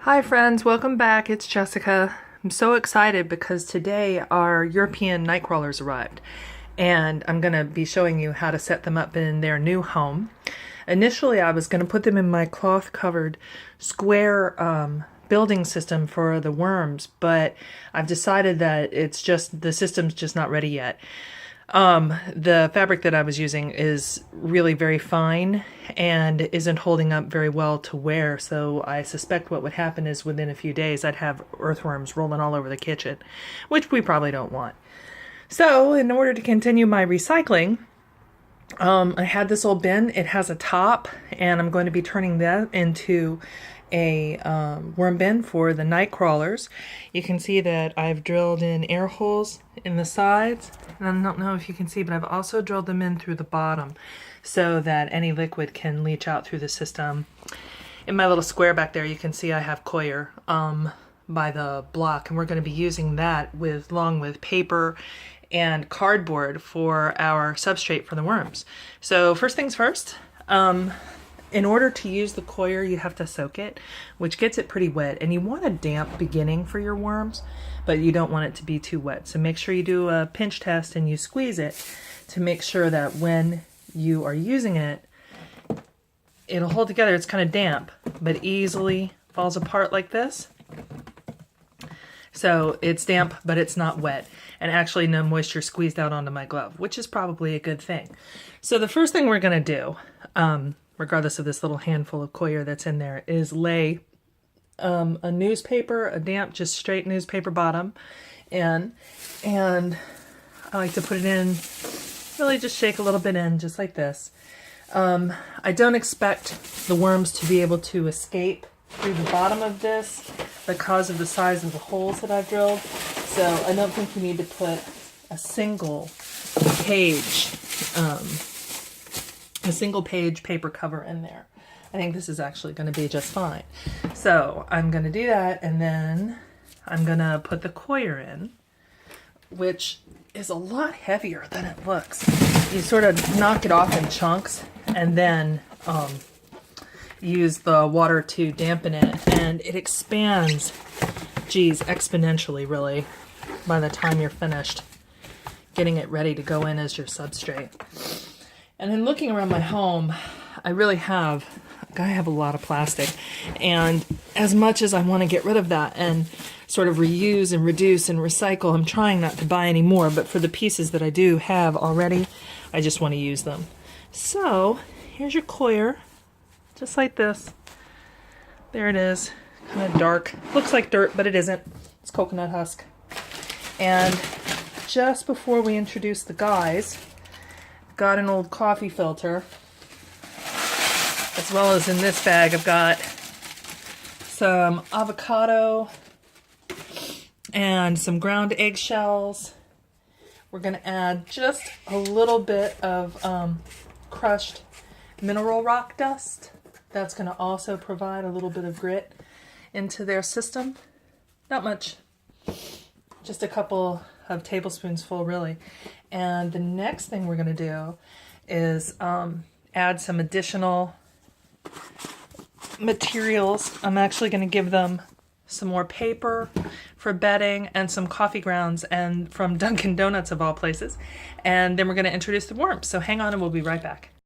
Hi friends, welcome back. It's Jessica. I'm so excited because today our European night crawlers arrived and I'm going to be showing you how to set them up in their new home. Initially I was going to put them in my cloth covered square building system for the worms, but I've decided that the system's just not ready yet. The fabric that I was using is really very fine and isn't holding up very well to wear, so I suspect what would happen is within a few days I'd have earthworms rolling all over the kitchen, which we probably don't want. So in order to continue my recycling, I had this old bin. It has a top, and I'm going to be turning that into a worm bin for the night crawlers. You can see that I've drilled in air holes in the sides, and I don't know if you can see, but I've also drilled them in through the bottom so that any liquid can leach out through the system. In my little square back there, you can see I have coir by the block, and we're going to be using that along with paper and cardboard for our substrate for the worms. So first things first, in order to use the coir, you have to soak it, which gets it pretty wet. And you want a damp beginning for your worms, but you don't want it to be too wet. So make sure you do a pinch test and you squeeze it to make sure that when you are using it, it'll hold together. It's kind of damp, but easily falls apart like this. So it's damp, but it's not wet. And actually no moisture squeezed out onto my glove, which is probably a good thing. So the first thing we're going to do, regardless of this little handful of coir that's in there, is lay a newspaper, a damp, just straight newspaper bottom in, and I like to put it in, really just shake a little bit in, just like this. I don't expect the worms to be able to escape through the bottom of this because of the size of the holes that I've drilled, so I don't think you need to put a single page paper cover in there. I think this is actually going to be just fine. So I'm going to do that, and then I'm going to put the coir in, which is a lot heavier than it looks. You sort of knock it off in chunks and then use the water to dampen it, and it expands, exponentially really, by the time you're finished getting it ready to go in as your substrate. And then looking around my home, I have a lot of plastic, and as much as I want to get rid of that and sort of reuse and reduce and recycle, I'm trying not to buy any more, but for the pieces that I do have already, I just want to use them. So here's your coir, just like this. There it is, kind of dark. Looks like dirt, but it isn't. It's coconut husk. And just before we introduce the guys, got an old coffee filter, as well as in this bag I've got some avocado and some ground eggshells. We're going to add just a little bit of crushed mineral rock dust. That's going to also provide a little bit of grit into their system. Not much, just a couple of tablespoons full, really. And the next thing we're going to do is add some additional materials. I'm actually going to give them some more paper for bedding and some coffee grounds, and from Dunkin' Donuts of all places. And then we're going to introduce the worms. So hang on and we'll be right back.